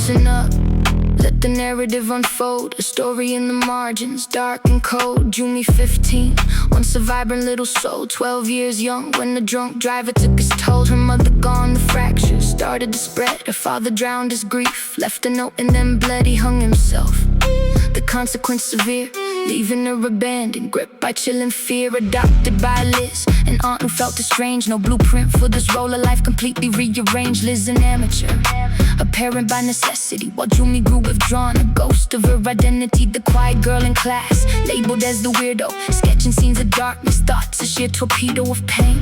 Listen up, let the narrative unfold. A story in the margins, dark and cold. Jumie 15, once a vibrant little soul, 12 years young when the drunk driver took his toll. Her mother gone, the fractures started to spread. Her father drowned his grief, left a note and then bled. He hung himself, the consequence severe, leaving her abandoned, gripped by chilling fear. Adopted by Liz, an aunt who felt estranged. No blueprint for this role of life, completely rearranged. Liz an amateur, a parent by necessity, while Jumie grew withdrawn, a ghost of her identity. The quiet girl in class, labeled as the weirdo, sketching scenes of darkness, thoughts a sheer torpedo of pain.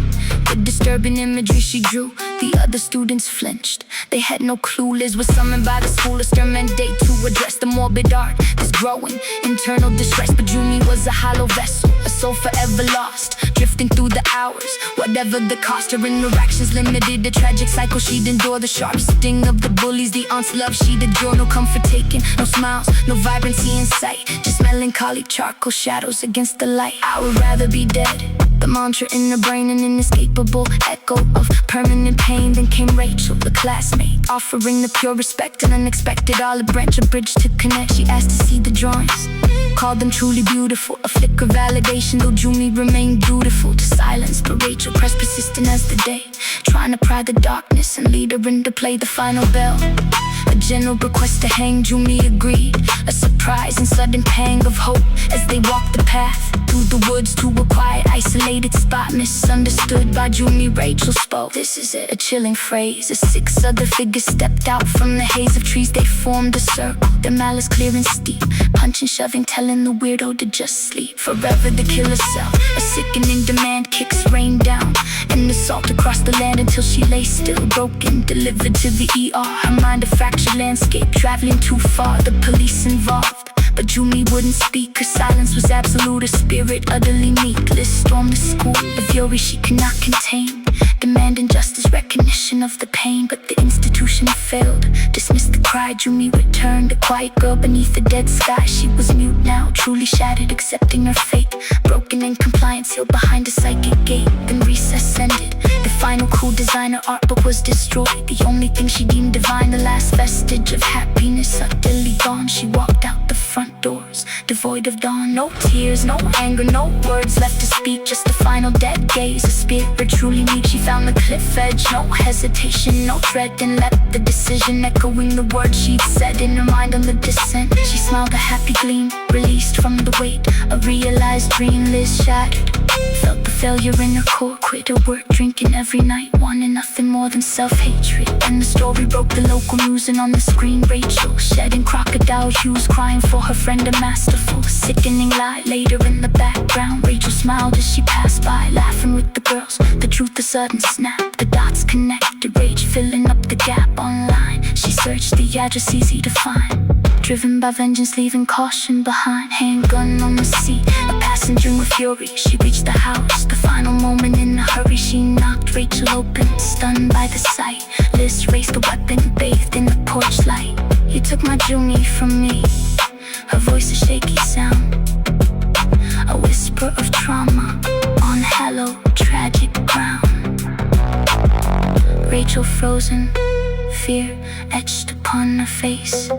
The disturbing imagery she drew, the other students flinched. They had no clue Liz was summoned by the school, a stern mandate to address the morbid art, this growing internal distress. But Jumie was a hollow vessel, a soul forever lost, drifting through the hours, whatever the cost. Her interactions limited, a tragic cycle she'd endure. The sharp sting of the bullies, the aunt's love she'd adore. No comfort taken, no smiles, no vibrancy in sight, just melancholy charcoal shadows against the light. I would rather be dead, the mantra in her brain, an inescapable echo of permanent pain. Then came Rachel, the classmate, offering the pure respect and unexpected olive branch, a bridge to connect. She asked to see the drawings, called them truly beautiful, a flicker of validation, though Jumie remained dutiful to silence. But Rachel pressed persistent as the day, trying to pry the darkness and lead her into play. The final bell, a gentle request to hang. Jumie agreed, a surprise and sudden pang of hope as they walked the path through the woods to a quiet, isolated spot. Misunderstood by Jumie, Rachel spoke. This is it, a chilling phrase. As 6 other figures stepped out from the haze of trees, they formed a circle, their malice clear and steep, punching, shoving, telling the weirdo to just sleep. Forever the killer's cell, a sickening demand, kicks rained down and assault across the land until she lay still, broken, delivered to the ER. Her mind a fractured landscape, traveling too far, the police involved. But Jumie wouldn't speak, her silence was absolute, her spirit utterly meek. Liz stormed the school, a fury she could not contain, demanding justice, recognition of the pain. But the institution failed, dismissed the cry. Jumie returned, a quiet girl beneath the dead sky. She was mute now, truly shattered, accepting her fate, broken in compliance, sealed behind a psychic gate. Then recess ended, the final cool designer art book was destroyed. The only thing she deemed divine, the last vestige of happiness, utterly gone. She walked out the front doors, devoid of dawn. No tears, no anger, no words left to speak, just the final dead gaze. A spirit truly meek, she found the cliff edge, no hesitation, no dread, and left the decision, echoing the words she'd said in her mind on the descent. She smiled a happy gleam, released from the weight, a realized dream. Liz shattered, felt the failure in her core, quit her work, drinking every night, wanting nothing more than self-hatred. And the story broke the local news, and on the screen Rachel, shedding crocodile hues, crying for her friend, a masterful, sickening lie. Later in the background, Rachel smiled as she passed by, laughing with the girls. The truth, a sudden snap, the dots connected, rage filling up the gap online. She searched the address, easy to find, driven by vengeance, leaving caution behind. Handgun on the seat, a passenger with fury. She reached the house, the final moment in a hurry. She knocked Rachel open, stunned by the sight. Liz raised the weapon, bathed in the porch light. You took my Jumie from me, her voice a shaky sound, a whisper of trauma on hollow, tragic ground. Rachel frozen, fear etched upon her face.